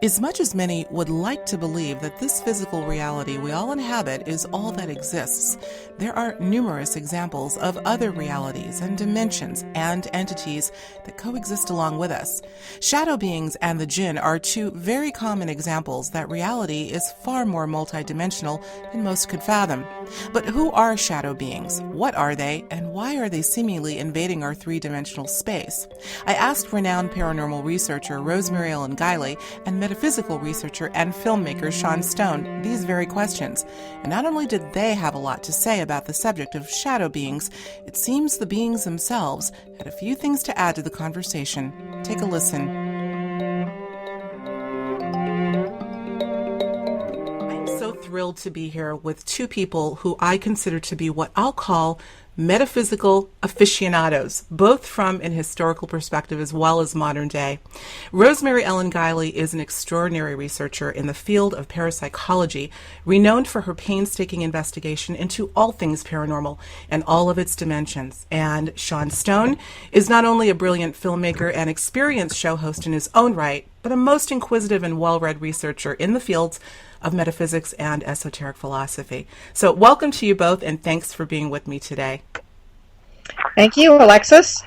As much as many would like to believe that this physical reality we all inhabit is all that exists, there are numerous examples of other realities and dimensions and entities that coexist along with us. Shadow beings and the Djinn are two very common examples that reality is far more multidimensional than most could fathom. But who are shadow beings? What are they? And why are they seemingly invading our three-dimensional space? I asked renowned paranormal researcher Rosemary Ellen Guiley and metaphysical researcher and filmmaker Sean Stone these very questions. And not only did they have a lot to say about the subject of shadow beings, it seems the beings themselves had a few things to add to the conversation. Take a listen. I'm so thrilled to be here with two people who I consider to be what I'll call metaphysical aficionados, both from an historical perspective as well as modern day. Rosemary Ellen Guiley is an extraordinary researcher in the field of parapsychology, renowned for her painstaking investigation into all things paranormal and all of its dimensions. And Sean Stone is not only a brilliant filmmaker and experienced show host in his own right, but a most inquisitive and well-read researcher in the fields of metaphysics and esoteric philosophy. So welcome to you both, and thanks for being with me today. Thank you, Alexis.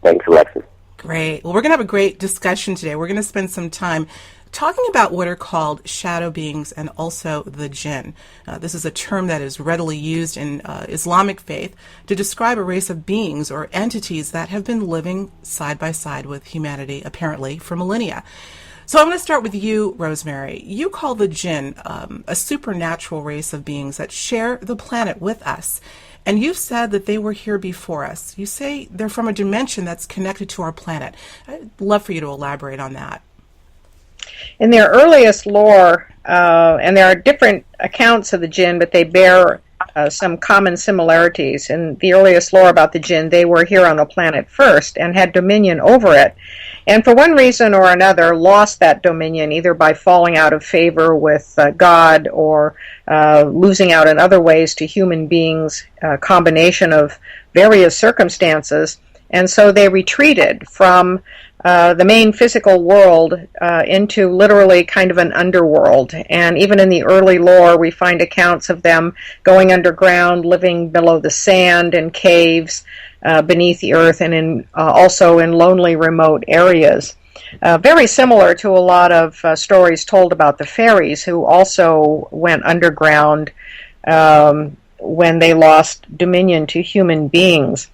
Thanks, Alexis. Great. Well, we're going to have a great discussion today. We're going to spend some time talking about what are called shadow beings and also the Djinn. This is a term that is readily used in Islamic faith to describe a race of beings or entities that have been living side by side with humanity, apparently, for millennia. So I'm going to start with you, Rosemary. You call the Djinn a supernatural race of beings that share the planet with us. And you've said that they were here before us. You say they're from a dimension that's connected to our planet. I'd love for you to elaborate on that. In their earliest lore, and there are different accounts of the Djinn, but they bear some common similarities. In the earliest lore about the Djinn, they were here on the planet first and had dominion over it. And for one reason or another, lost that dominion, either by falling out of favor with God or losing out in other ways to human beings, a combination of various circumstances. And so they retreated from the main physical world into literally kind of an underworld. And even in the early lore, we find accounts of them going underground, living below the sand in caves, beneath the earth, and also in lonely, remote areas. Very similar to a lot of stories told about the fairies, who also went underground when they lost dominion to human beings.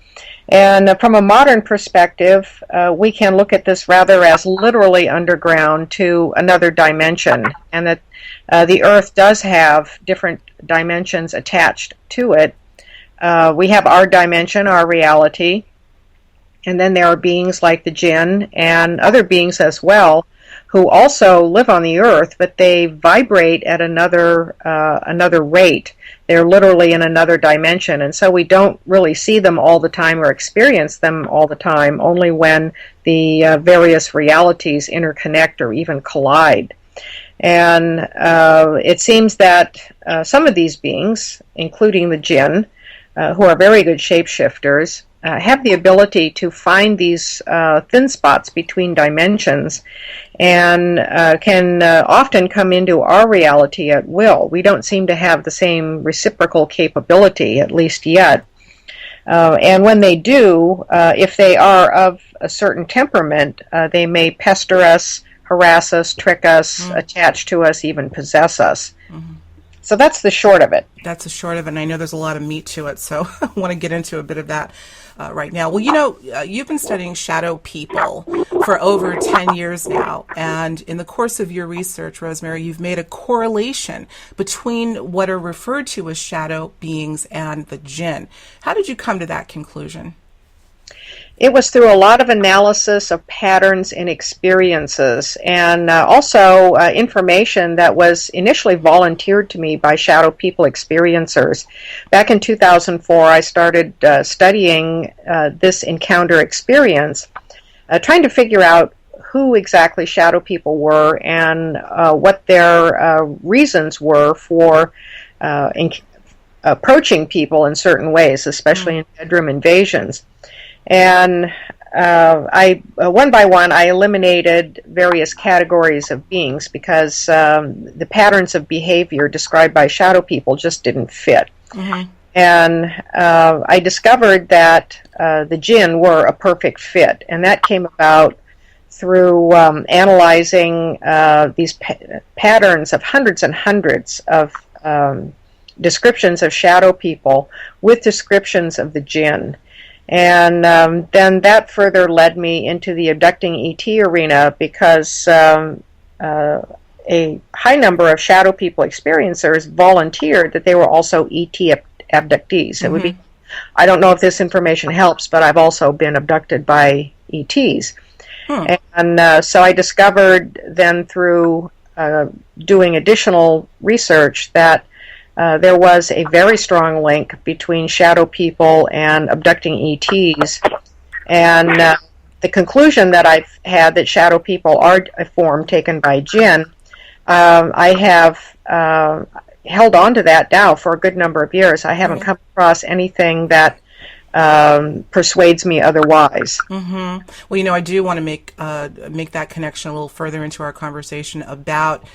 And from a modern perspective, we can look at this rather as literally underground to another dimension, and that the earth does have different dimensions attached to it. We have our dimension, our reality, and then there are beings like the Djinn and other beings as well who also live on the earth, but they vibrate at another rate. They're literally in another dimension, and so we don't really see them all the time or experience them all the time, only when the various realities interconnect or even collide. And it seems that some of these beings, including the Djinn, who are very good shapeshifters, have the ability to find these thin spots between dimensions and can often come into our reality at will. We don't seem to have the same reciprocal capability, at least yet. And when they do, if they are of a certain temperament, they may pester us, harass us, trick us, attach to us, even possess us. Mm-hmm. So that's the short of it. That's the short of it, and I know there's a lot of meat to it, so I want to get into a bit of that right now. Well, you know, you've been studying shadow people for over 10 years now, and in the course of your research, Rosemary, you've made a correlation between what are referred to as shadow beings and the Djinn. How did you come to that conclusion? It was through a lot of analysis of patterns and experiences, and also information that was initially volunteered to me by shadow people experiencers. Back in 2004, I started studying this encounter experience, trying to figure out who exactly shadow people were and what their reasons were for approaching people in certain ways, especially in bedroom invasions. And I one by one, I eliminated various categories of beings because the patterns of behavior described by shadow people just didn't fit. Mm-hmm. And I discovered that the Djinn were a perfect fit, and that came about through analyzing these patterns of hundreds and hundreds of descriptions of shadow people with descriptions of the Djinn. And then that further led me into the abducting ET arena because a high number of shadow people experiencers volunteered that they were also ET abductees. It would be, I don't know if this information helps, but I've also been abducted by ETs. And so I discovered then through doing additional research that there was a very strong link between shadow people and abducting ETs. And the conclusion that I've had that shadow people are a form taken by Djinn, I have held on to that now for a good number of years. I haven't come across anything that persuades me otherwise. Mm-hmm. Well, I do want to make that connection a little further into our conversation about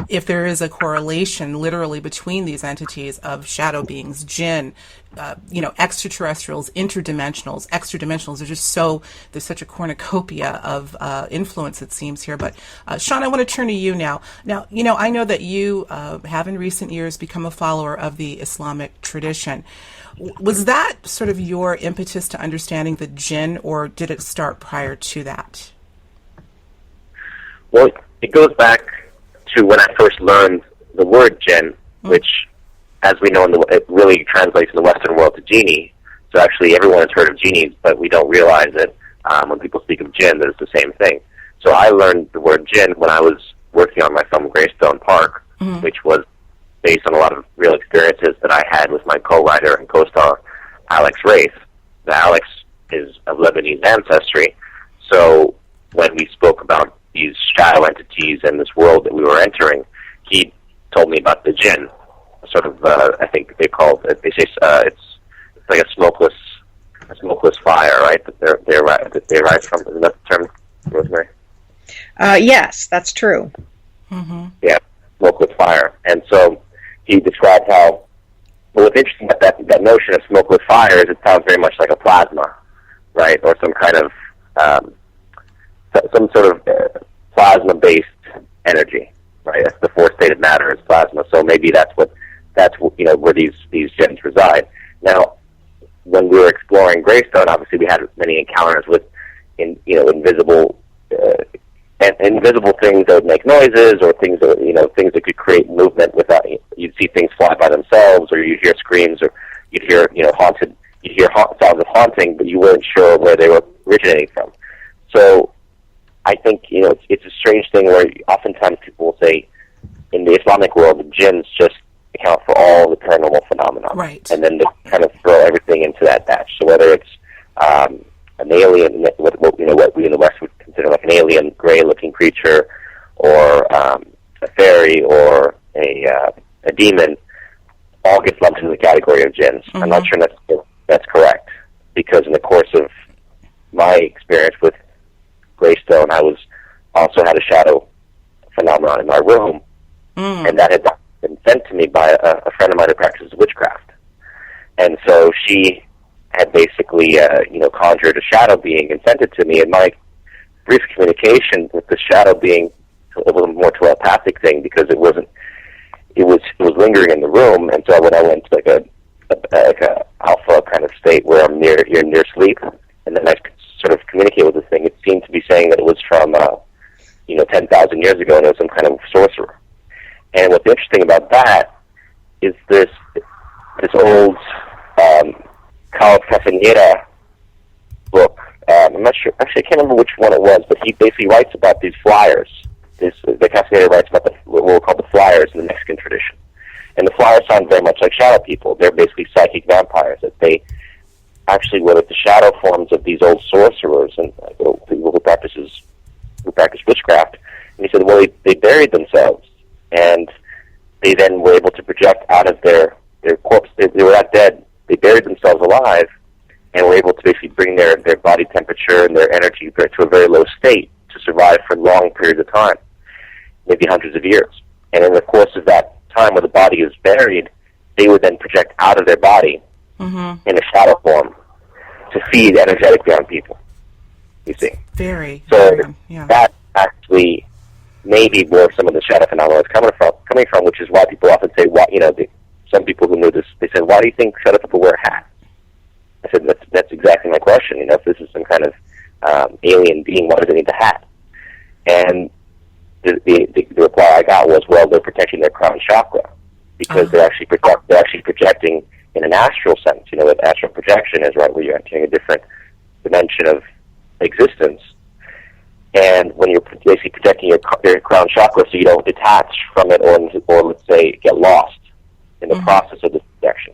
if there is a correlation literally between these entities of shadow beings, Djinn, extraterrestrials, interdimensionals, extradimensionals. There's such a cornucopia of influence, it seems, here. But Sean, I want to turn to you now. Now, I know that you have in recent years become a follower of the Islamic tradition. Was that sort of your impetus to understanding the Djinn, or did it start prior to that? Well, it goes back to when I first learned the word Djinn, which, as we know, it really translates in the Western world to genie. So actually everyone has heard of genies, but we don't realize it when people speak of Djinn, that it's the same thing. So I learned the word Djinn when I was working on my film Greystone Park, which was based on a lot of real experiences that I had with my co-writer and co-star, Alex Rafe. Alex is of Lebanese ancestry, so when we spoke about these shadow entities and this world that we were entering, he told me about the Djinn, sort of, I think they say it's like a smokeless fire, right? That they rise from. Isn't that the term, Rosemary? Yes, that's true. Mm-hmm. Yeah, smokeless fire. And so he described how, well, what's interesting about that notion of smokeless fire is it sounds very much like a plasma, right? Or some kind of, some sort of plasma-based energy, right? That's the fourth state of matter is plasma. So maybe that's where these Djinns reside. Now, when we were exploring Greystone, obviously we had many encounters with, invisible things that would make noises, or things that could create movement without. You'd see things fly by themselves, or you'd hear screams, or you'd hear sounds of haunting, but you weren't sure where they were originating from. So I think it's a strange thing where oftentimes people will say in the Islamic world the Djinns just account for all the paranormal phenomena, right? And then they kind of throw everything into that batch. So whether it's an alien, what we in the West would consider like an alien, gray-looking creature, or a fairy, or a demon, all gets lumped into the category of Djinns. Mm-hmm. I'm not sure that's correct, because in the course of my experience with Greystone, I also had a shadow phenomenon in my room, and that had been sent to me by a friend of mine who practices witchcraft. And so she had basically, conjured a shadow being and sent it to me. And my brief communication with the shadow being a little more telepathic thing, because it was lingering in the room. And so when I went to like a alpha kind of state where you're near sleep, and then I could sort of communicate with this thing, it seemed to be saying that it was from 10,000 years ago, and it was some kind of sorcerer. And what's interesting about that is this old Carl Castaneda book. I'm not sure. Actually, I can't remember which one it was, but he basically writes about these flyers. The Castaneda writes about what we'll call the flyers in the Mexican tradition. And the flyers sound very much like shadow people. They're basically psychic vampires. That they actually were the shadow forms of these old sorcerers and people who practice witchcraft. And he said, well, they buried themselves, and they then were able to project out of their corpse. They were not dead. They buried themselves alive, and were able to basically bring their body temperature and their energy to a very low state to survive for long periods of time, maybe hundreds of years. And in the course of that time where the body is buried, they would then project out of their body in a shadow form to feed energetically on people, you see. That actually may be where some of the shadow phenomena is coming from, which is why people often say, some people who knew this, they said, why do you think shadow people wear hats? I said, that's exactly my question. If this is some kind of alien being, why does it need the hat? And the reply I got was, well, they're protecting their crown chakra because they're actually projecting in an astral sense. That astral projection is right where you're entering a different dimension of existence. And when you're basically protecting your crown chakra so you don't detach from it or let's say, get lost in the process of the projection.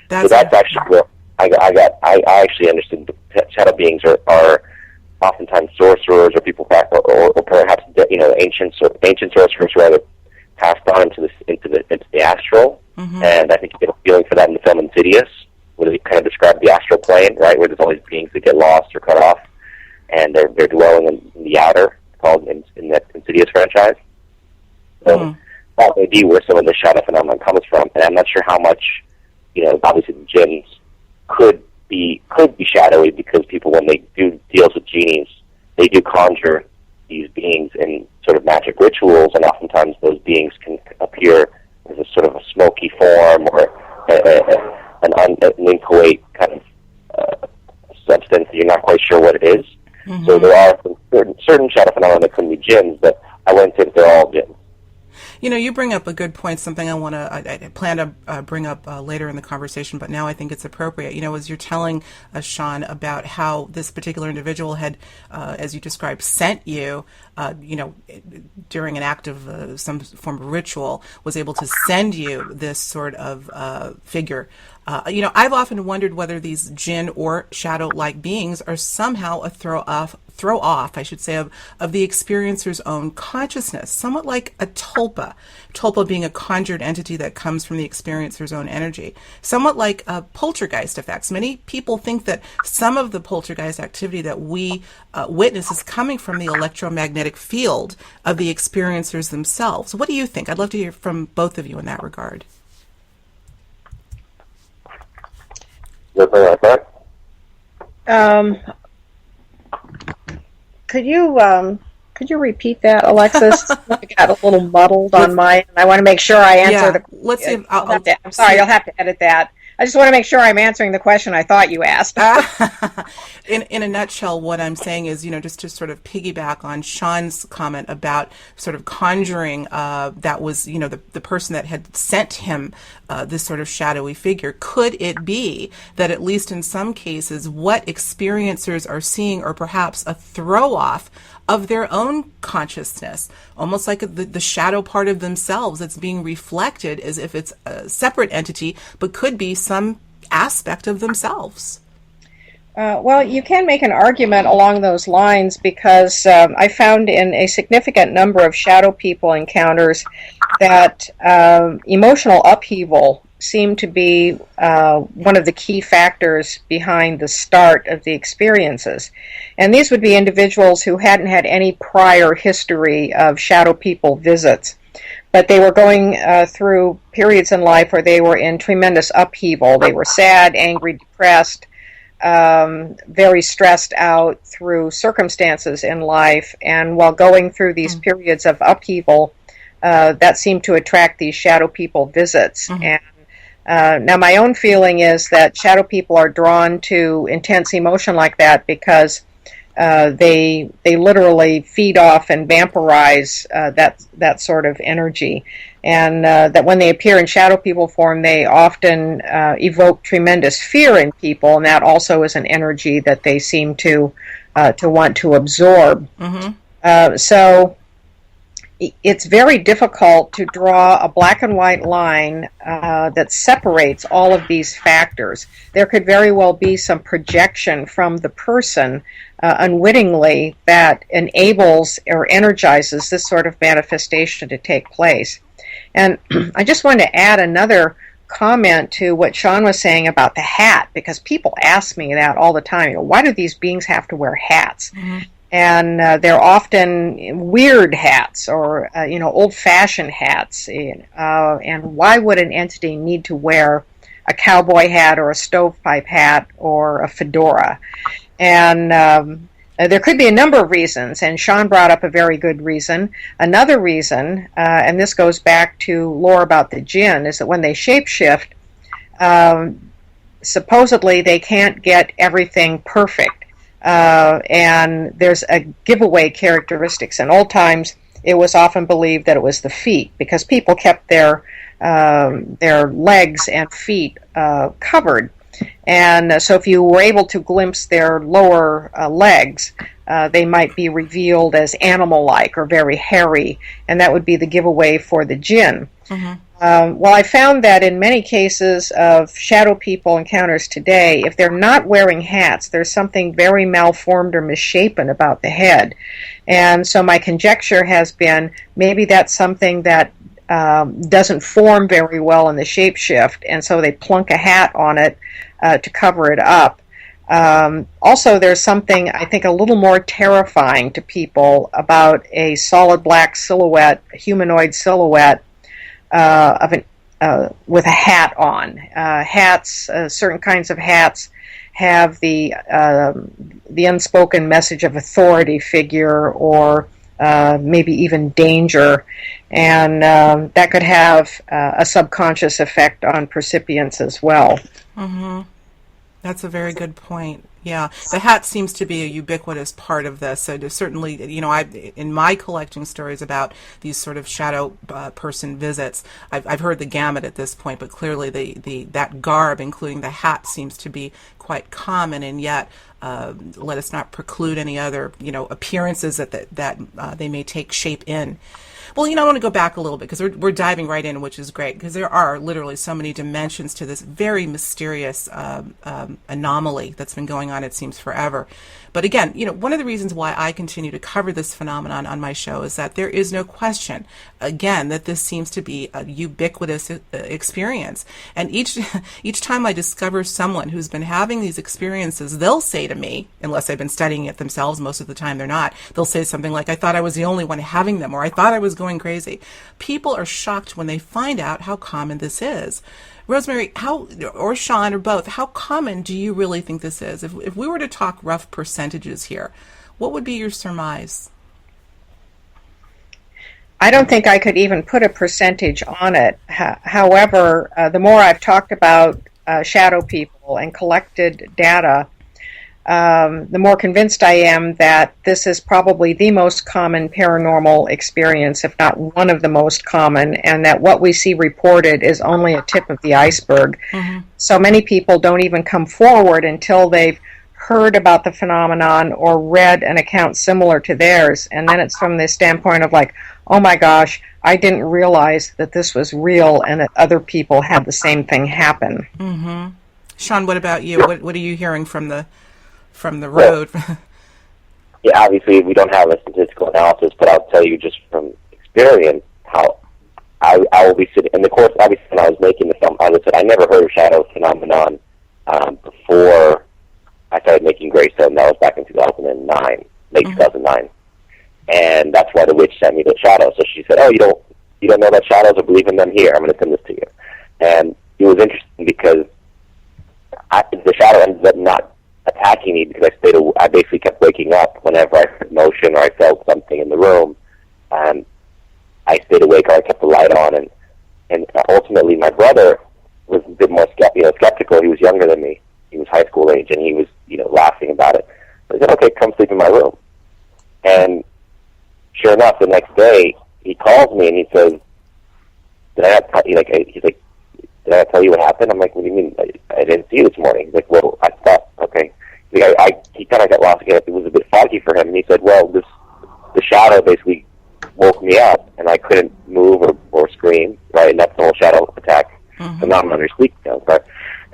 That's actually where I actually understood that shadow beings are oftentimes sorcerers or people or perhaps ancient sorcerers who either passed on into the astral. And I think you get a feeling for that in the film Insidious, where they kind of describe the astral plane, right, where there's all these beings that get lost or cut off, and they're dwelling in the outer, called in that Insidious franchise. So that may be where some of the shadow phenomenon comes from, and I'm not sure how much, obviously the jinns could be shadowy, because people, when they do deals with genies, they do conjure these beings in sort of magic rituals, and oftentimes those beings can appear as a sort of a smoky form or an inchoate kind of substance that you're not quite sure what it is. So there are certain shadow phenomena that can be jinns, but I wouldn't say that they're all jinns. You bring up a good point, something I plan to bring up later in the conversation, but now I think it's appropriate. As you're telling Sean about how this particular individual had, as you described, sent you, during an act of some form of ritual, was able to send you this sort of figure. I've often wondered whether these jinn or shadow-like beings are somehow a throw off, I should say, of the experiencer's own consciousness, somewhat like a tulpa being a conjured entity that comes from the experiencer's own energy, somewhat like poltergeist effects. Many people think that some of the poltergeist activity that we witness is coming from the electromagnetic field of the experiencers themselves. What do you think? I'd love to hear from both of you in that regard. Could you repeat that, Alexis? I got a little muddled on mine. I want to make sure I answer the question. Let's see. I'm sorry, you'll have to edit that. I just want to make sure I'm answering the question I thought you asked. In a nutshell, what I'm saying is, just to sort of piggyback on Sean's comment about sort of conjuring, that was, the person that had sent him this sort of shadowy figure. Could it be that at least in some cases, what experiencers are seeing are perhaps a throw-off of their own consciousness, almost like the shadow part of themselves that's being reflected as if it's a separate entity, but could be some aspect of themselves? Well, you can make an argument along those lines, because I found in a significant number of shadow people encounters that emotional upheaval seemed to be one of the key factors behind the start of the experiences. And these would be individuals who hadn't had any prior history of shadow people visits, but they were going through periods in life where they were in tremendous upheaval. They were sad, angry, depressed, very stressed out through circumstances in life, and while going through these periods of upheaval, that seemed to attract these shadow people visits. And now my own feeling is that shadow people are drawn to intense emotion like that because they literally feed off and vampirize that sort of energy, and that when they appear in shadow people form, they often evoke tremendous fear in people, and that also is an energy that they seem to want to absorb. So it's very difficult to draw a black and white line that separates all of these factors. There could very well be some projection from the person unwittingly that enables or energizes this sort of manifestation to take place. And I just want to add another comment to what Sean was saying about the hat, because people ask me that all the time. Why do these beings have to wear hats? Mm-hmm. And they're often weird hats or, old-fashioned hats. And why would an entity need to wear a cowboy hat or a stovepipe hat or a fedora? And there could be a number of reasons, and Sean brought up a very good reason. Another reason, and this goes back to lore about the Djinn, is that when they shapeshift, supposedly they can't get everything perfect. And there's a giveaway characteristics. In old times, it was often believed that it was the feet, because people kept their legs and feet covered. And so if you were able to glimpse their lower legs, they might be revealed as animal-like or very hairy, and that would be the giveaway for the Djinn. Mm-hmm. Well, I found that in many cases of shadow people encounters today, if they're not wearing hats, there's something very malformed or misshapen about the head. And so my conjecture has been maybe that's something that doesn't form very well in the shapeshift, and so they plunk a hat on it to cover it up. Also, there's something, I think, a little more terrifying to people about a solid black silhouette, a humanoid silhouette, with a hat on. Hats, certain kinds of hats, have the unspoken message of authority figure or maybe even danger, and that could have a subconscious effect on percipients as well. Mm-hmm. That's a very good point. Yeah, the hat seems to be a ubiquitous part of this. So certainly, in my collecting stories about these sort of shadow person visits, I've heard the gamut at this point, but clearly that garb, including the hat, seems to be quite common, and yet let us not preclude any other appearances that they may take shape in. Well, I want to go back a little bit because we're diving right in, which is great, because there are literally so many dimensions to this very mysterious anomaly that's been going on, it seems, forever. But again, one of the reasons why I continue to cover this phenomenon on my show is that there is no question, again, that this seems to be a ubiquitous experience. And each time I discover someone who's been having these experiences, they'll say to me, unless they've been studying it themselves, most of the time they're not, they'll say something like, I thought I was the only one having them, or I thought I was going crazy. People are shocked when they find out how common this is. Rosemary, or Sean, or both, how common do you really think this is? If we were to talk rough percentages here, what would be your surmise? I don't think I could even put a percentage on it. However, the more I've talked about shadow people and collected data, the more convinced I am that this is probably the most common paranormal experience, if not one of the most common, and that what we see reported is only a tip of the iceberg. Mm-hmm. So many people don't even come forward until they've heard about the phenomenon or read an account similar to theirs, and then it's from the standpoint of like, oh my gosh, I didn't realize that this was real and that other people had the same thing happen. Mm-hmm. Sean, what about you? What are you hearing from the road? Well, yeah, obviously we don't have a statistical analysis, but I'll tell you just from experience how I will be sitting. And of course, obviously, when I was making the film, as I said, I never heard of shadow phenomenon before I started making Greystone. That was back in 2009, late 2009, and that's why the witch sent me the shadow. So she said, "Oh, you don't know about shadows or believe in them? Here, I'm going to send this to you." And it was interesting because the shadow ended up not attacking me because I basically kept waking up whenever I heard motion or I felt something in the room, and I stayed awake or I kept the light on, and ultimately my brother was a bit more skeptical. He was younger than me. He was high school age, and he was laughing about it. So I said, "Okay, come sleep in my room." And sure enough, the next day he calls me and he says, "Did I not tell you?" He's like, "Did I not tell you what happened?" I'm like, "What do you mean? I didn't see you this morning." He's like, "Well, I thought, okay." He kind of got lost again. It was a bit foggy for him, and he said, "Well, the shadow basically woke me up, and I couldn't move or scream, right? And that's the whole shadow attack phenomenon or sleep right?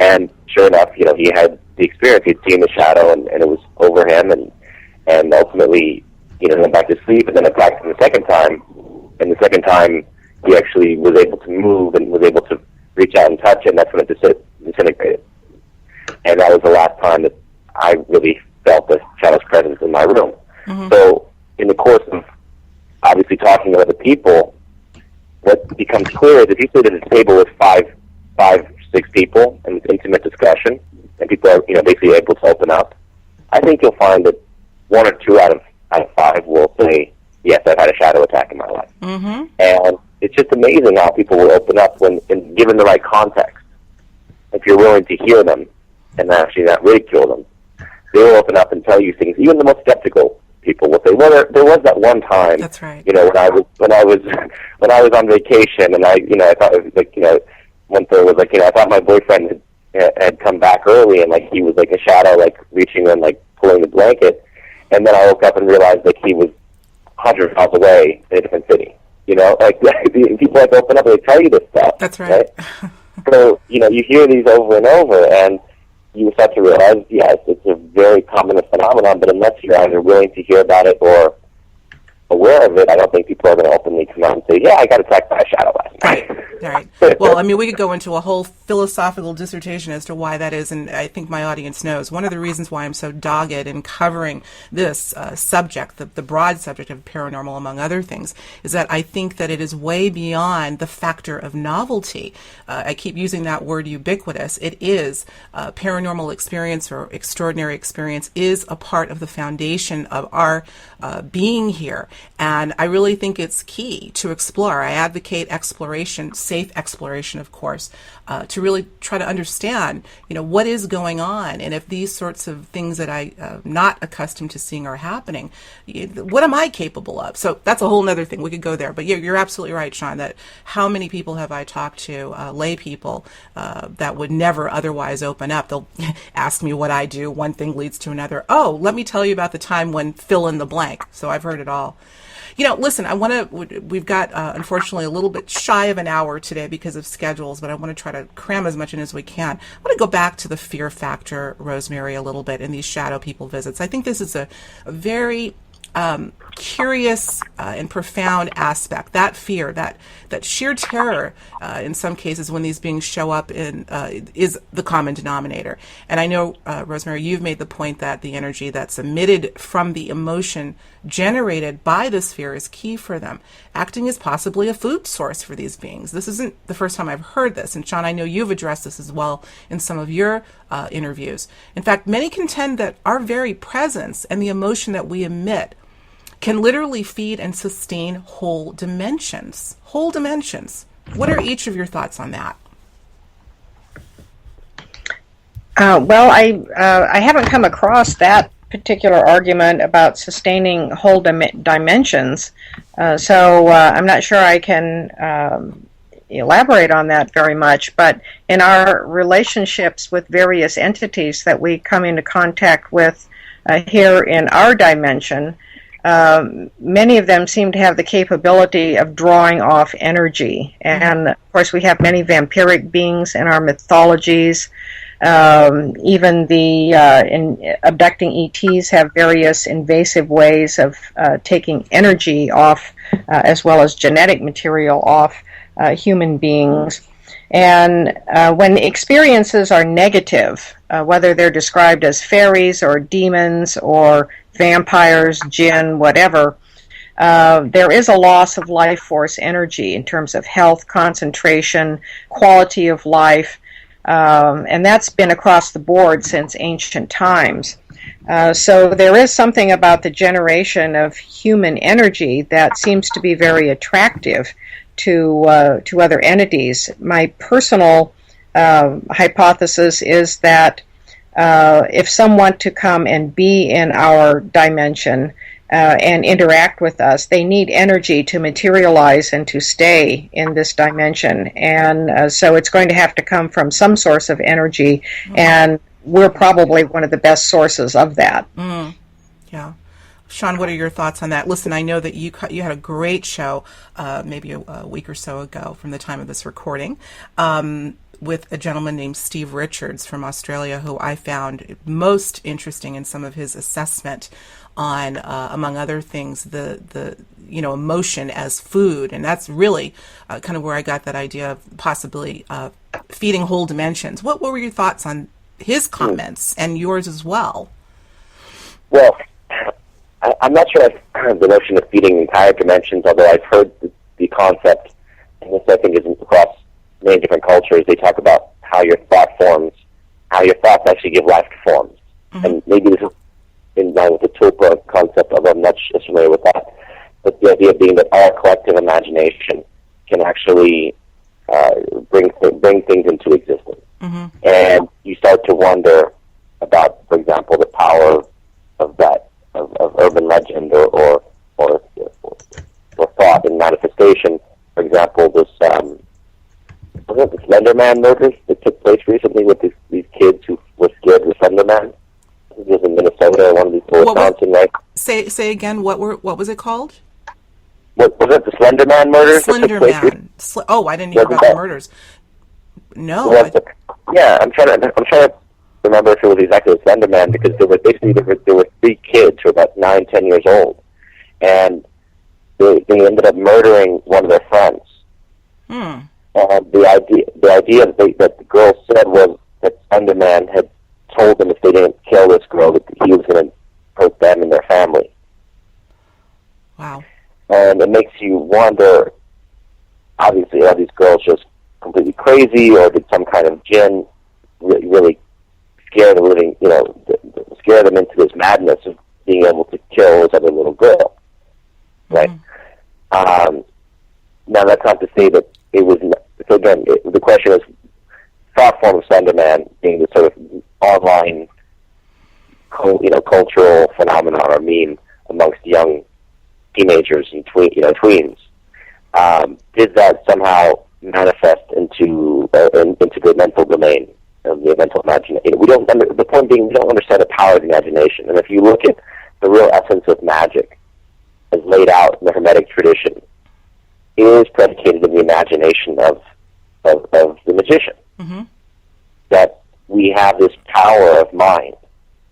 And sure enough, he had the experience. He'd seen the shadow, and it was over him, and ultimately, went back to sleep, and then attacked him the second time. And the second time, he actually was able to move and was able to reach out and touch it, and that's when it disintegrated. And that was the last time that I really felt the shadow's presence in my room. Mm-hmm. So in the course of obviously talking to other people, what becomes clear is if you sit at a table with five, 6 people, and it's intimate discussion, and people are, basically able to open up, I think you'll find that 1 or 2 out of 5 will say, yes, I've had a shadow attack in my life. Mm-hmm. And it's just amazing how people will open up when given the right context. If you're willing to hear them and actually not ridicule them, they will open up and tell you things. Even the most skeptical people will say, "Well, there was that one time." That's right. When I was on vacation, and I thought it was like, one thing was like, I thought my boyfriend had come back early, and like he was like a shadow, like reaching and like pulling the blanket, and then I woke up and realized like he was 100 miles away in a different city. Like people like open up and they tell you this stuff. That's right. So you hear these over and over, and you start to realize, yes, it's a very common phenomenon, but unless you're either willing to hear about it or aware of it, I don't think people are going to openly come out and say, yeah, I got attacked by a shadow last night. Right. Well, I mean, we could go into a whole philosophical dissertation as to why that is, and I think my audience knows. One of the reasons why I'm so dogged in covering this subject, the broad subject of paranormal, among other things, is that I think that it is way beyond the factor of novelty. I keep using that word ubiquitous. It is paranormal experience or extraordinary experience is a part of the foundation of our being here. And I really think it's key to explore. I advocate exploration, safe exploration, of course, to really try to understand, what is going on. And if these sorts of things that I'm not accustomed to seeing are happening, what am I capable of? So that's a whole other thing. We could go there. But you're absolutely right, Sean, that how many people have I talked to, lay people, that would never otherwise open up. They'll ask me what I do. One thing leads to another. Oh, let me tell you about the time when fill in the blank. So I've heard it all. Listen, we've got, unfortunately, a little bit shy of an hour today because of schedules, but I want to try to cram as much in as we can. I want to go back to the fear factor, Rosemary, a little bit in these shadow people visits. I think this is a very curious and profound aspect. That fear, that sheer terror, in some cases when these beings show up is the common denominator. And I know, Rosemary, you've made the point that the energy that's emitted from the emotion generated by this fear is key for them, acting as possibly a food source for these beings. This isn't the first time I've heard this. And Sean, I know you've addressed this as well in some of your interviews. In fact, many contend that our very presence and the emotion that we emit can literally feed and sustain whole dimensions. Whole dimensions. What are each of your thoughts on that? Well, I haven't come across that particular argument about sustaining whole dimensions, so I'm not sure I can elaborate on that very much. But in our relationships with various entities that we come into contact with here in our dimension, many of them seem to have the capability of drawing off energy. And, of course, we have many vampiric beings in our mythologies. Even the abducting ETs have various invasive ways of taking energy off, as well as genetic material off human beings. And when experiences are negative, whether they're described as fairies or demons or vampires, Djinn, whatever, there is a loss of life force energy in terms of health, concentration, quality of life, and that's been across the board since ancient times. So there is something about the generation of human energy that seems to be very attractive to other entities. My personal hypothesis is that if someone to come and be in our dimension and interact with us, they need energy to materialize and to stay in this dimension. And so it's going to have to come from some source of energy, and we're probably one of the best sources of that. Yeah. Sean, what are your thoughts on that? Listen, I know that you had a great show maybe a week or so ago from the time of this recording with a gentleman named Steve Richards from Australia, who I found most interesting in some of his assessment on, among other things, the emotion as food. And that's really kind of where I got that idea of possibly feeding whole dimensions. What were your thoughts on his comments and yours as well? Well, I'm not sure I've heard the notion of feeding entire dimensions, although I've heard the concept, and this I think is across many different cultures. They talk about how your thought forms, how your thoughts actually give life to forms. Mm-hmm. And maybe this is in line with the tulpa concept, although I'm not as familiar with that. But the idea being that our collective imagination can actually bring things into existence. Mm-hmm. And you start to wonder about, for example, the power of that, of urban legend or thought and manifestation. For example, this was it the Slender Man murders that took place recently with these kids who were scared of the Slender Man? It was in Minnesota, one of these, Wisconsin, right? Say again. What was it called? What was it? The Slender Man murders? Slender Man. I didn't hear about the murders. No. Yeah, I'm trying to remember if it was exactly the Slender Man, because there were 3 kids who were about 9, 10 years old, and they ended up murdering one of their friends. And the idea that the girl said was that Slender Man had told them if they didn't kill this girl that he was going to hurt them and their family. Wow. And it makes you wonder, obviously, are these girls just completely crazy, or did some kind of Djinn really scare them into this madness of being able to kill this other little girl, right? Mm-hmm. Now, that's not to say that it was. So again, the question is, thought form of Slender Man being the sort of online, cultural phenomenon or meme amongst young teenagers and tweens. Did that somehow manifest into the mental domain of the mental imagination? The point being, we don't understand the power of the imagination. And if you look at the real essence of magic, as laid out in the Hermetic tradition, it is predicated in the imagination of the magician. Mm-hmm. That we have this power of mind.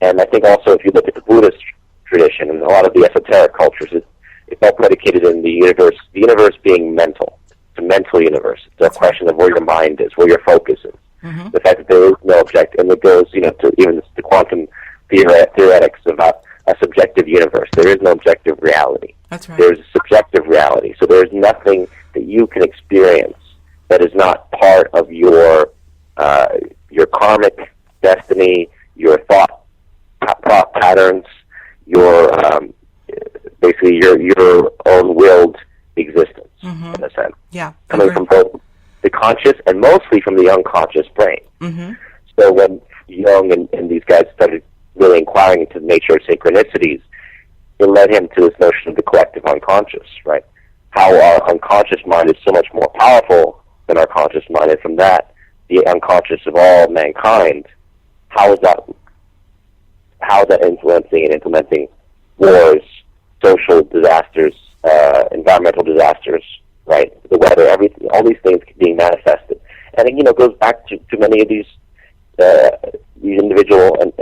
And I think also if you look at the Buddhist tradition and a lot of the esoteric cultures, it's all predicated in the universe being mental. It's a mental universe. It's a question of where your mind is, where your focus is. Mm-hmm. The fact that there is no objective, and it goes, to even the quantum theoretics about a subjective universe. There is no objective reality. That's right. There's a subjective reality. So there's nothing that you can experience that is not part of your karmic destiny, your thought patterns, your basically your own willed existence, mm-hmm. in a sense. Yeah, coming from both the conscious and mostly from the unconscious brain. Mm-hmm. So when Jung and these guys started really inquiring into the nature of synchronicities, it led him to this notion of the collective unconscious, right? How our unconscious mind is so much more powerful than our conscious mind, and from that, the unconscious of all mankind, how is that influencing and implementing wars, social disasters, environmental disasters, right? The weather, everything, all these things being manifested. And it goes back to many of these individual and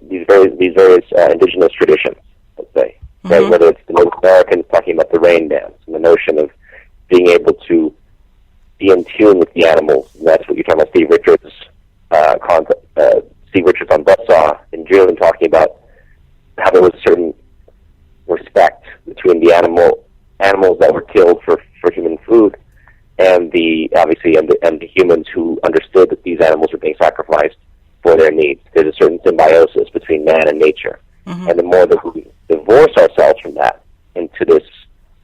these various indigenous traditions, let's say, mm-hmm. right? Whether it's the Native Americans talking about the rain dance and the notion of being able to be in tune with the animals. And that's what you're talking about, Steve Richards' concept. Steve Richards on Buzzsaw in June talking about how there was a certain respect between the animals that were killed for human food and the humans who understood that these animals were being sacrificed for their needs. There's a certain symbiosis between man and nature. Mm-hmm. And the more that we divorce ourselves from that into this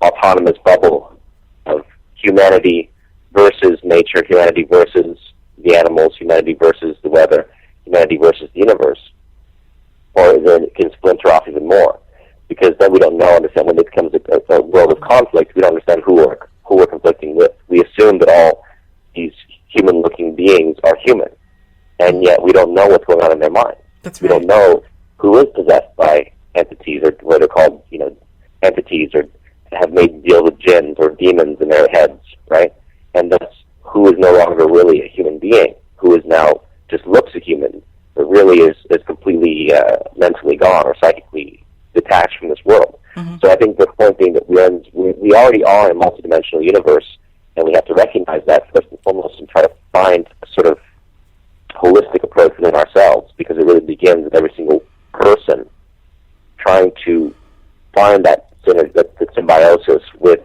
autonomous bubble of humanity versus nature, humanity versus the animals, humanity versus the weather, humanity versus the universe, or then it can splinter off even more, because then we don't understand when it becomes a world of conflict. We don't understand who we're conflicting with. We assume that all these human-looking beings are human, and yet we don't know what's going on in their minds. That's right. We don't know who is possessed by entities, or what are called, entities, or have made deals with jinns or demons in their heads, right? And thus, who is no longer really a human being, who is now just looks a human, but really is completely mentally gone or psychically detached from this world. Mm-hmm. So I think the point being that we already are in a multidimensional universe, and we have to recognize that first and foremost and try to find a sort of holistic approach within ourselves, because it really begins with every single person trying to find that symbiosis with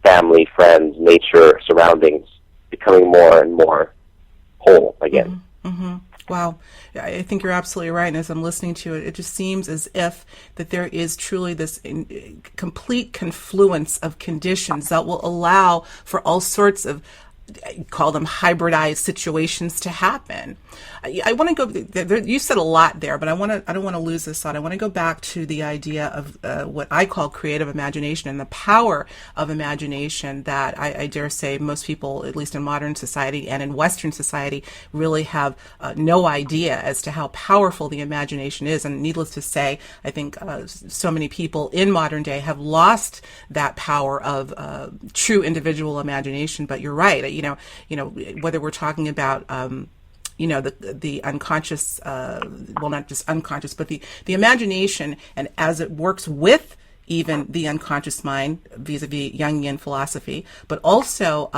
family, friends, nature, surroundings, becoming more and more whole again. Mm-hmm. Mm-hmm. Wow. I think you're absolutely right. And as I'm listening to it, it just seems as if that there is truly this complete confluence of conditions that will allow for all sorts of, call them hybridized situations to happen. I want to go, you said a lot there, but I don't want to lose this thought. I want to go back to the idea of what I call creative imagination and the power of imagination that I dare say most people, at least in modern society and in Western society, really have no idea as to how powerful the imagination is. And needless to say, I think so many people in modern day have lost that power of true individual imagination. But you're right. You know, whether we're talking about the unconscious, well, not just unconscious, but the imagination, and as it works with even the unconscious mind vis-a-vis Jungian philosophy, but also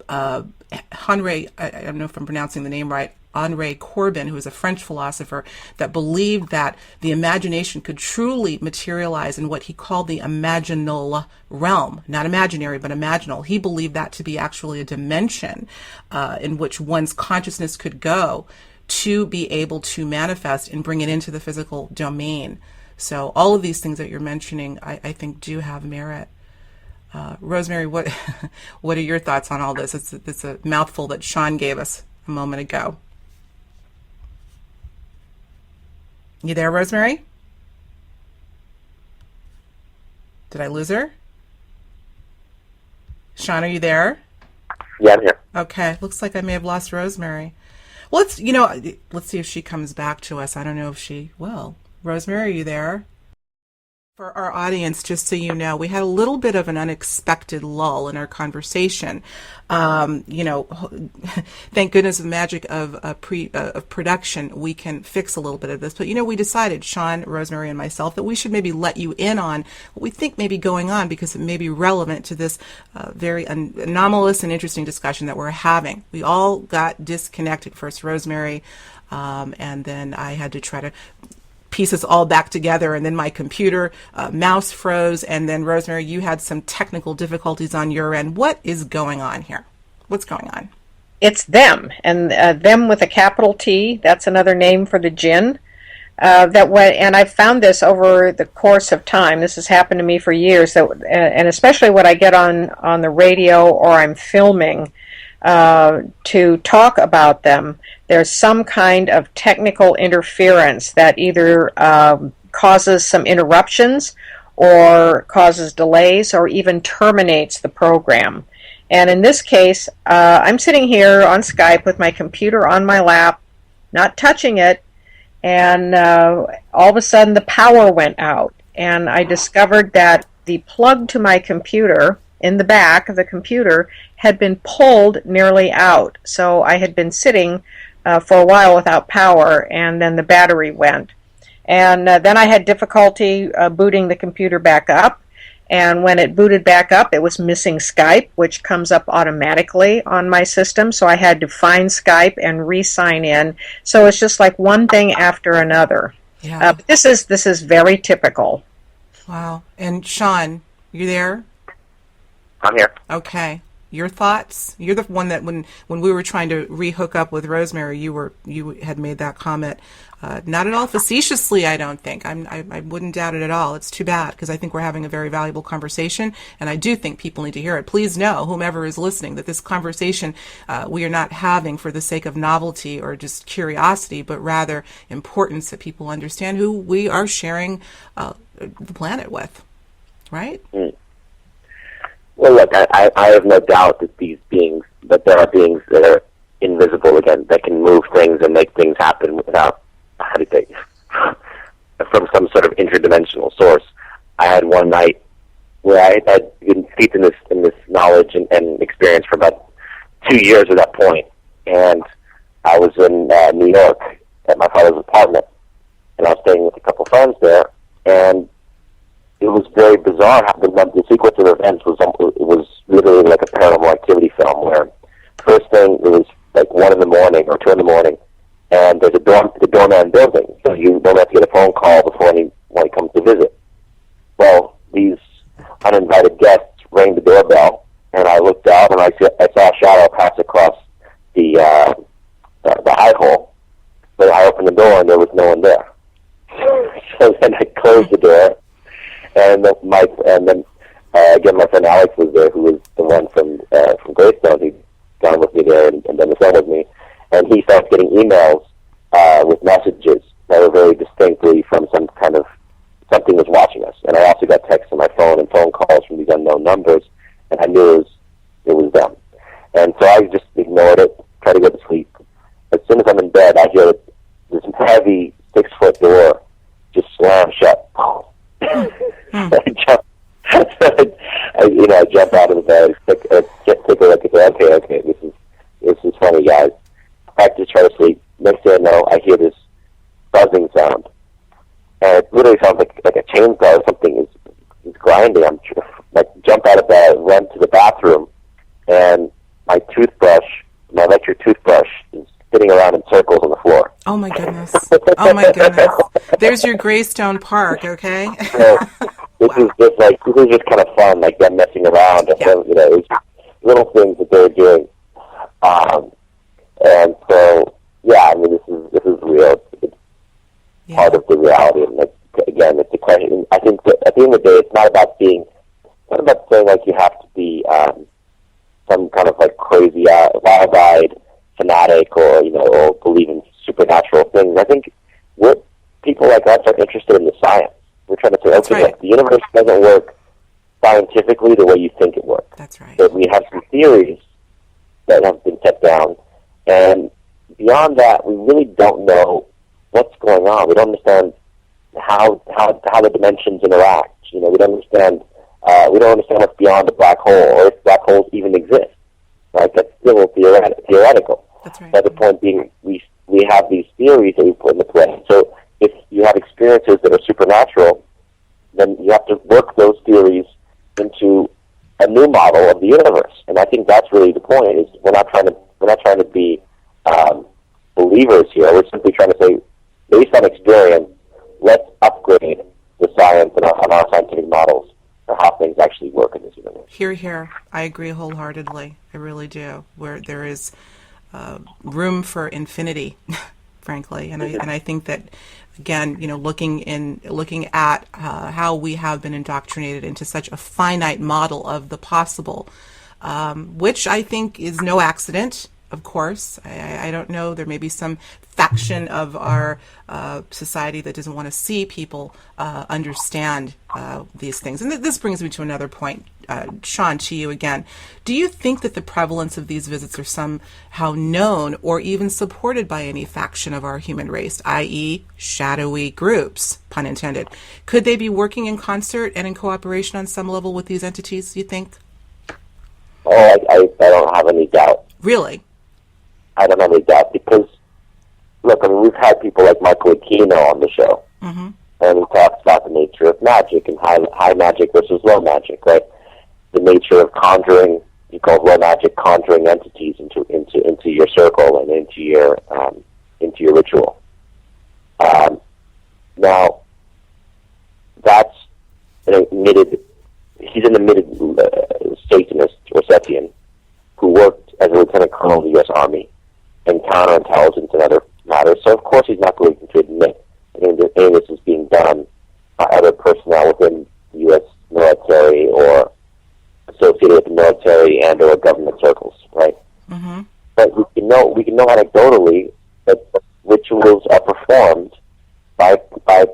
Henri, I don't know if I'm pronouncing the name right, Henri Corbin, who is a French philosopher, that believed that the imagination could truly materialize in what he called the imaginal realm. Not imaginary, but imaginal. He believed that to be actually a dimension in which one's consciousness could go to be able to manifest and bring it into the physical domain. So all of these things that you're mentioning, I think, do have merit. Rosemary, what are your thoughts on all this? It's a mouthful that Sean gave us a moment ago. You there, Rosemary? Did I lose her? Sean, are you there? Yeah, I'm here. Okay, looks like I may have lost Rosemary. Well, let's see if she comes back to us. I don't know if she will. Rosemary, are you there? For our audience, just so you know, we had a little bit of an unexpected lull in our conversation. Thank goodness the magic of production, we can fix a little bit of this. But, we decided, Sean, Rosemary, and myself, that we should maybe let you in on what we think may be going on, because it may be relevant to this very anomalous and interesting discussion that we're having. We all got disconnected, first Rosemary, and then I had to try to piece us all back together, and then my computer mouse froze, and then Rosemary, you had some technical difficulties on your end. What is going on here? What's going on? It's them, and them with a capital T. That's another name for the Djinn. And I've found this over the course of time. This has happened to me for years, and especially when I get on the radio or I'm filming to talk about them, there's some kind of technical interference that either causes some interruptions or causes delays or even terminates the program. And in this case, I'm sitting here on Skype with my computer on my lap, not touching it, and all of a sudden the power went out. And I discovered that the plug to my computer in the back of the computer had been pulled nearly out. So I had been sitting for a while without power, and then the battery went. And then I had difficulty booting the computer back up. And when it booted back up, it was missing Skype, which comes up automatically on my system. So I had to find Skype and re-sign in. So it's just like one thing after another. Yeah. But this is very typical. Wow. And Sean, you there? I'm here. Okay. Your thoughts? You're the one that when we were trying to re-hook up with Rosemary, you had made that comment. Not at all facetiously, I don't think. I wouldn't doubt it at all. It's too bad, because I think we're having a very valuable conversation, and I do think people need to hear it. Please know, whomever is listening, that this conversation we are not having for the sake of novelty or just curiosity, but rather importance, that people understand who we are sharing the planet with, right? Mm. Well, look, I have no doubt that there are beings that are invisible, again, that can move things and make things happen without, from some sort of interdimensional source. I had one night where I had been steeped in this knowledge and experience for about 2 years at that point, and I was in New York at my father's apartment, and I was staying with a couple friends there, and it was very bizarre. The sequence of events was literally like a Paranormal Activity film, where first thing, it was like 1 in the morning or 2 in the morning, and there's the doorman building, so you don't have to get a phone call before anyone comes to visit. Well, these uninvited guests rang the doorbell, and I looked out, and I saw a shadow pass across the eye hole. But I opened the door, and there was no one there. So then I closed the door, and then again, my friend Alex was there, who was the one from Greystone, who'd gone with me there and done the film with me, and he started getting emails with messages that were very distinctly from something was watching us. And I also got texts on my phone and phone calls from these unknown numbers, and I knew it was them. And so I just ignored it, tried to go to sleep. As soon as I'm in bed, I hear this heavy 6-foot door just slam shut. I jump out of the bed, take a look at that. Okay, this is funny, guys. I just try to sleep. Next thing I know, I hear this buzzing sound, and it literally sounds like a chainsaw or something is grinding. I jump out of bed, run to the bathroom, and my electric toothbrush is spinning around in circles on the floor. Oh my goodness! Oh my goodness! There's your Greystone Park, okay? So, this is just kind of fun, like them messing around. Yeah. So, it's little things that they're doing. And so, yeah, I mean, this is real. It's part of the reality. And again, it's a question. I think that at the end of the day, it's not about saying like you have to be some kind of like crazy, wild-eyed fanatic or believe in supernatural things. I think what people like us are interested in the science. We're trying to say, okay, right. The universe doesn't work scientifically the way you think it works. That's right. But we have some theories that have been set down, and beyond that, we really don't know what's going on. We don't understand how the dimensions interact. We don't understand. We don't understand what's beyond a black hole, or if black holes even exist. Right? That's still theoretical. That's right. But the point being, we have these theories that we put into play. So if you have experiences that are supernatural, then you have to work those theories into a new model of the universe. And I think that's really the point. Is we're not trying to be believers here. We're simply trying to say, based on experience, let's upgrade the science and our scientific models for how things actually work in this universe. Hear, hear. I agree wholeheartely. I really do. Where there is room for infinity, frankly, and I think that, again, looking at how we have been indoctrinated into such a finite model of the possible, which I think is no accident. Of course, I don't know. There may be some faction of our society that doesn't want to see people understand these things. And this brings me to another point. Sean, to you again. Do you think that the prevalence of these visits are somehow known or even supported by any faction of our human race, i.e. shadowy groups, pun intended? Could they be working in concert and in cooperation on some level with these entities, you think? Oh, I don't have any doubt. Really? I don't have any doubt, because, look, I mean, we've had people like Michael Aquino on the show, Mm-hmm. and we talked about the nature of magic and high magic versus low magic, right? The nature of conjuring, you call low magic, conjuring entities into your circle and into your ritual. Now, that's he's an admitted Satanist or Sethian who worked as a lieutenant colonel in the U.S. Army in counterintelligence and other matters. So, of course, he's not going to admit any of this is being done by other personnel within the U.S. military or associated with the military and or government circles, right? Mm-hmm. But we can know anecdotally that rituals are performed by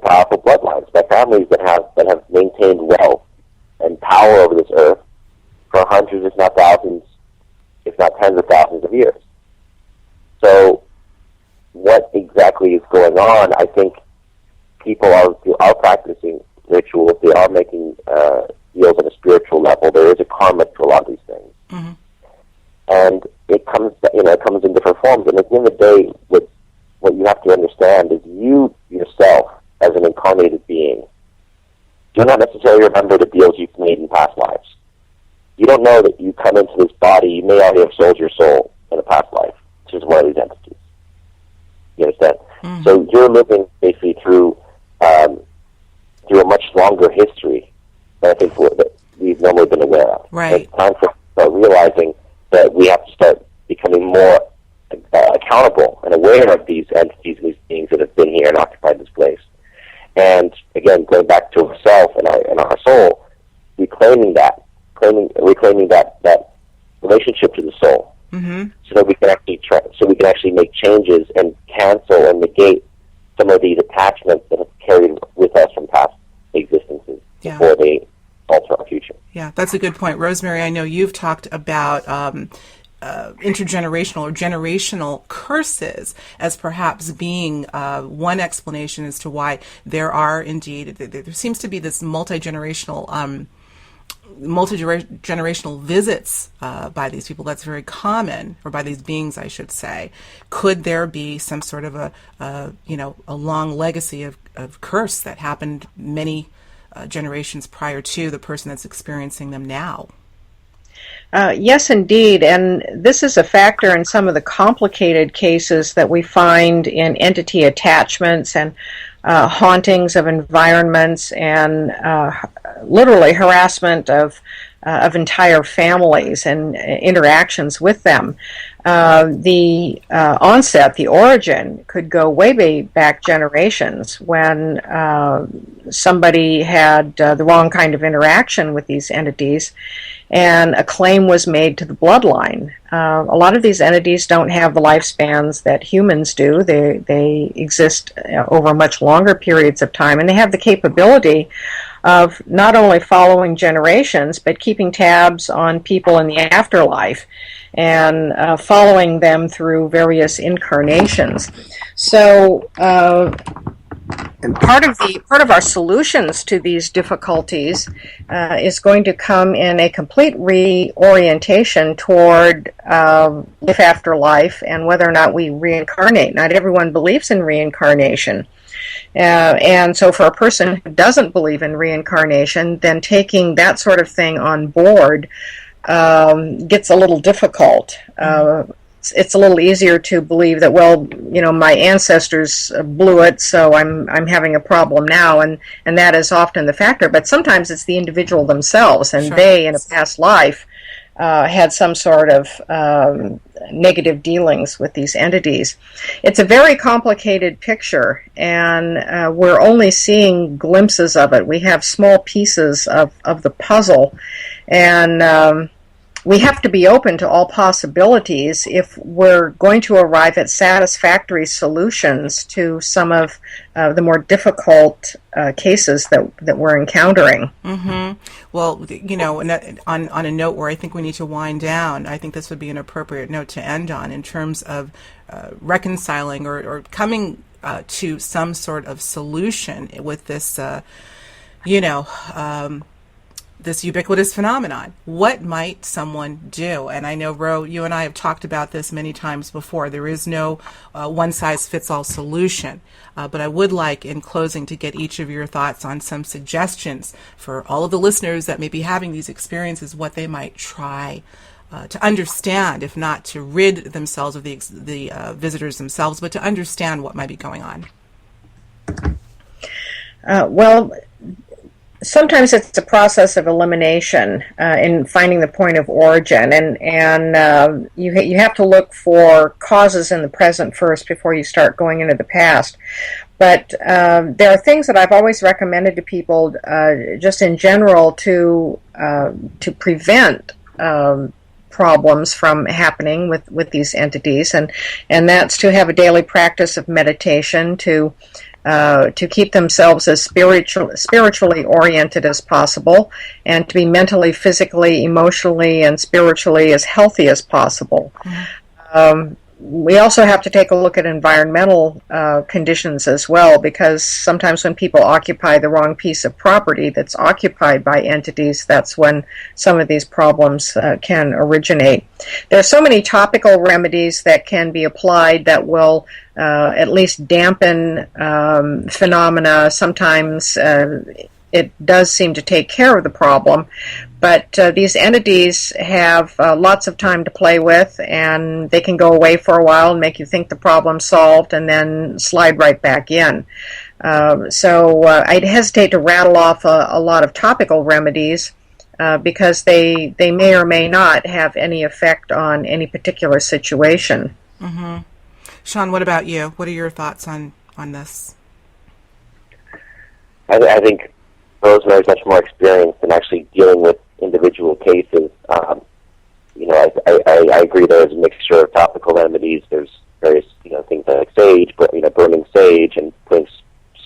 powerful bloodlines, by families that have maintained wealth and power over this earth for hundreds, if not thousands, if not tens of thousands of years. So what exactly is going on? I think people are practicing rituals. They are making deals on a spiritual level. There is a karma to a lot of these things. Mm-hmm. And it comes in different forms. And at the end of the day, what you have to understand is you yourself, as an incarnated being, do not necessarily remember the deals you've made in past lives. You don't know that you come into this body, you may already have sold your soul in a past life, which is one of these entities. You understand? Mm-hmm. So you're living basically through a much longer history than I think that we've normally been aware of. Right. And it's time for us to start realizing that we have to start becoming more accountable and aware of these entities and these beings that have been here and occupied this place. And again, going back to ourselves and our soul, reclaiming that relationship to the soul, mm-hmm. so that we can actually make changes and cancel and negate some of these attachments that have carried with us from past existences before they alter our future. Yeah, that's a good point. Rosemary, I know you've talked about intergenerational or generational curses as perhaps being one explanation as to why there are indeed, there seems to be this multi-generational visits by these people. That's very common, or by these beings, I should say. Could there be some sort of a long legacy of curse that happened many generations prior to the person that's experiencing them now? Yes, indeed. And this is a factor in some of the complicated cases that we find in entity attachments and hauntings of environments and literally harassment of entire families and interactions with them. The onset, the origin, could go way back generations when somebody had the wrong kind of interaction with these entities, and a claim was made to the bloodline. A lot of these entities don't have the lifespans that humans do. They exist over much longer periods of time, and they have the capability of not only following generations, but keeping tabs on people in the afterlife and following them through various incarnations. So part of our solutions to these difficulties is going to come in a complete reorientation toward life after life and whether or not we reincarnate. Not everyone believes in reincarnation. And so for a person who doesn't believe in reincarnation, then taking that sort of thing on board gets a little difficult. It's a little easier to believe that, well, my ancestors blew it, so I'm having a problem now, and that is often the factor. But sometimes it's the individual themselves, and they, in a past life, had some sort of negative dealings with these entities. It's a very complicated picture, and we're only seeing glimpses of it. We have small pieces of the puzzle, and we have to be open to all possibilities if we're going to arrive at satisfactory solutions to some of the more difficult cases that we're encountering. Mm-hmm. Well, on a note where I think we need to wind down, I think this would be an appropriate note to end on in terms of reconciling or coming to some sort of solution with this, this ubiquitous phenomenon. What might someone do? And I know, Ro, you and I have talked about this many times before. There is no one-size-fits-all solution. But I would like, in closing, to get each of your thoughts on some suggestions for all of the listeners that may be having these experiences, what they might try to understand, if not to rid themselves of the visitors themselves, but to understand what might be going on. Well, sometimes it's a process of elimination in finding the point of origin, and you have to look for causes in the present first before you start going into the past. But there are things that I've always recommended to people, just in general, to prevent problems from happening with these entities, and that's to have a daily practice of meditation, to keep themselves as spiritually oriented as possible, and to be mentally, physically, emotionally, and spiritually as healthy as possible. Mm-hmm. We also have to take a look at environmental conditions as well, because sometimes when people occupy the wrong piece of property that's occupied by entities, that's when some of these problems can originate. There are so many topical remedies that can be applied that will at least dampen phenomena, sometimes it does seem to take care of the problem. But these entities have lots of time to play with, and they can go away for a while and make you think the problem's solved and then slide right back in. So I'd hesitate to rattle off a lot of topical remedies because they may or may not have any effect on any particular situation. Mm-hmm. Sean, what about you? What are your thoughts on this? I think Rosemary is much more experienced in actually dealing with individual cases. I agree there's a mixture of topical remedies. There's various, things like sage, burning sage and putting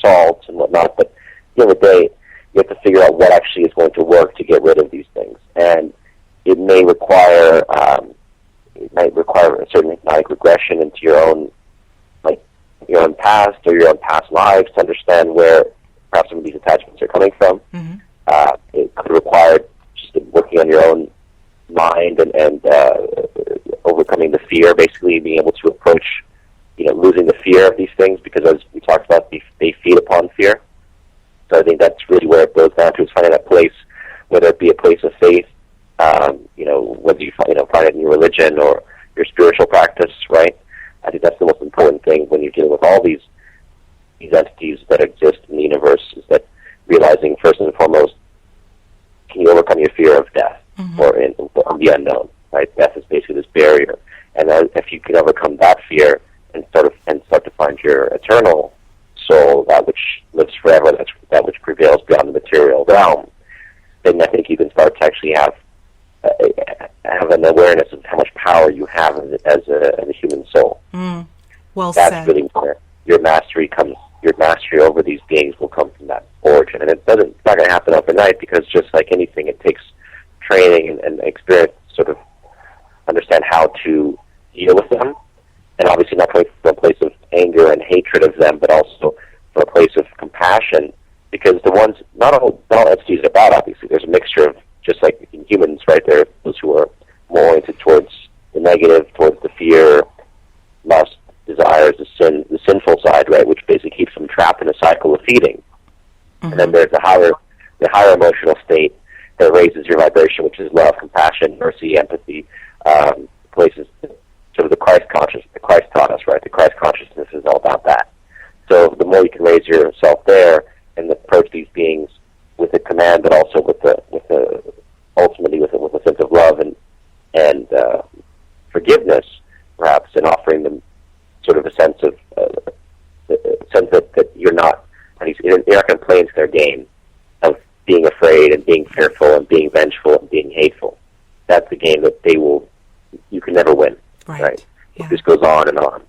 salt and whatnot. But at the end of the day, you have to figure out what actually is going to work to get rid of these things. And it may require, a certain hypnotic regression into your own past or your own past lives to understand where perhaps some of these attachments are coming from. Mm-hmm. It could require just working on your own mind and overcoming the fear, basically being able to approach, losing the fear of these things, because as we talked about, they feed upon fear. So I think that's really where it goes down to, is finding that place, whether it be a place of faith, whether you find it in your religion or your spiritual practice, right? I think that's the most important thing when you're dealing with all these entities that exist in the universe, is that realizing first and foremost, can you overcome your fear of death or the unknown, right? Death is basically this barrier. And if you can overcome that fear and start to find your eternal soul, that which lives forever, that which prevails beyond the material realm, then I think you can start to actually have an awareness of how much power you have as a human soul. Well That's said. really where your mastery over these beings will come from that origin. And it's not going to happen overnight, because just like anything, it takes training and experience to sort of understand how to deal with them. And obviously not coming from a place of anger and hatred of them, but also from a place of compassion, because not all entities are bad, obviously. There's a mixture of, just like in humans, right? There are those who are more oriented towards the negative, towards the fear, lust, desires, the sinful side, right, which basically keeps them trapped in a cycle of feeding. Mm-hmm. And then there's the higher emotional state that raises your vibration, which is love, compassion, mercy, empathy, places, sort of the Christ consciousness, the Christ taught us, right? The Christ consciousness is all about that. So the more you can raise yourself there and approach these beings with a command, but also ultimately with a sense of love and forgiveness, perhaps, and offering them sort of a sense of that you're not going to play into their game of being afraid and being fearful and being vengeful and being hateful. That's a game that you can never win, right? Yeah. It just goes on and on.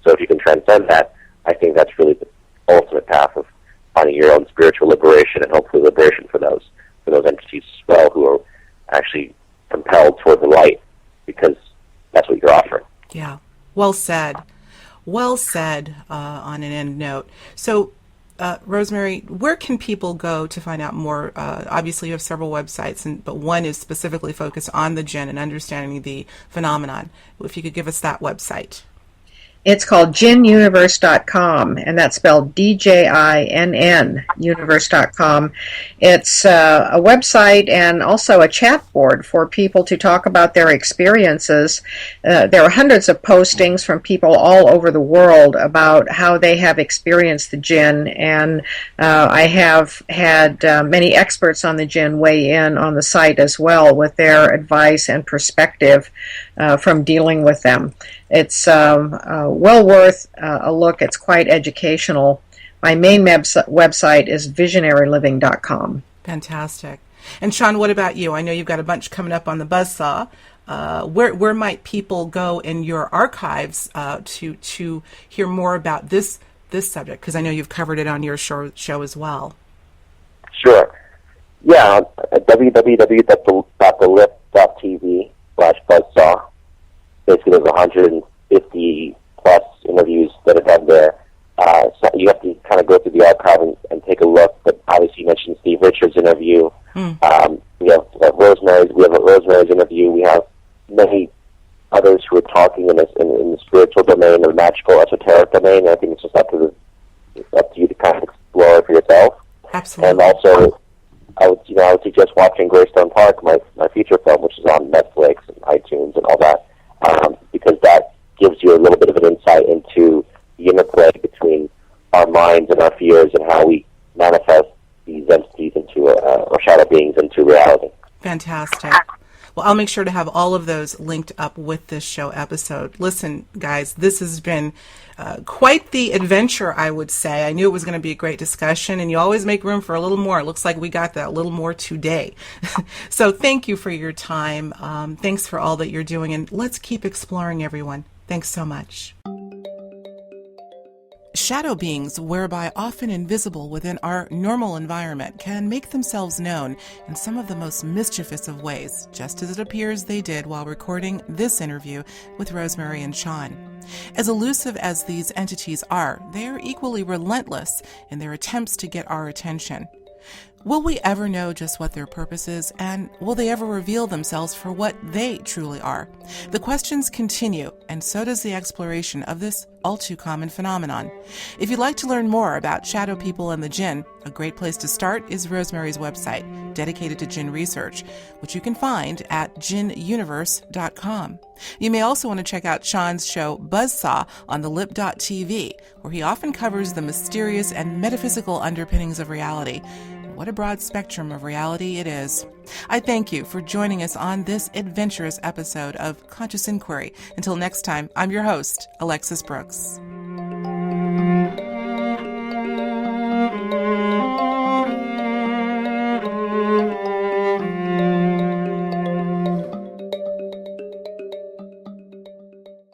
So if you can transcend that, I think that's really the ultimate path of finding your own spiritual liberation, and hopefully liberation for those entities as well, who are actually compelled toward the light, because that's what you're offering. Yeah, well said. Well said on an end note. So, Rosemary, where can people go to find out more? Obviously, you have several websites, but one is specifically focused on the Djinn and understanding the phenomenon. If you could give us that website. It's called djinnuniverse.com, and that's spelled DJINN universe.com. It's a website and also a chat board for people to talk about their experiences. There are hundreds of postings from people all over the world about how they have experienced the Djinn, and I have had many experts on the Djinn weigh in on the site as well with their advice and perspective from dealing with them. It's well worth a look. It's quite educational. My main website is visionaryliving.com. Fantastic. And Sean, what about you? I know you've got a bunch coming up on the Buzzsaw. Where might people go in your archives to hear more about this subject? Because I know you've covered it on your show as well. Sure. Yeah, www.thelip.tv/Buzzsaw. Basically, there's 150 plus interviews that are done there. So you have to kind of go through the archive and take a look. But obviously, you mentioned Steve Richards' interview. We have Rosemary's interview. We have many others who are talking in the spiritual domain, or the magical, esoteric domain. I think it's just up to you to kind of explore it for yourself. Absolutely. And also, I would suggest watching Greystone Park, my feature film, which is on Netflix and iTunes and all that, because that gives you a little bit of an insight into the interplay between our minds and our fears and how we manifest these entities into, or shadow beings into reality. Fantastic. Well, I'll make sure to have all of those linked up with this show episode. Listen, guys, this has been quite the adventure, I would say. I knew it was going to be a great discussion, and you always make room for a little more. It looks like we got that little more today. So thank you for your time. Thanks for all that you're doing, and let's keep exploring, everyone. Thanks so much. Shadow beings, whereby often invisible within our normal environment, can make themselves known in some of the most mischievous of ways, just as it appears they did while recording this interview with Rosemary and Sean. As elusive as these entities are, they are equally relentless in their attempts to get our attention. Will we ever know just what their purpose is, and will they ever reveal themselves for what they truly are? The questions continue, and so does the exploration of this all-too-common phenomenon. If you'd like to learn more about shadow people and the Djinn, a great place to start is Rosemary's website, dedicated to Djinn research, which you can find at djinnuniverse.com. You may also want to check out Sean's show Buzzsaw on the lip.tv, where he often covers the mysterious and metaphysical underpinnings of reality. What a broad spectrum of reality it is. I thank you for joining us on this adventurous episode of Conscious Inquiry. Until next time, I'm your host, Alexis Brooks.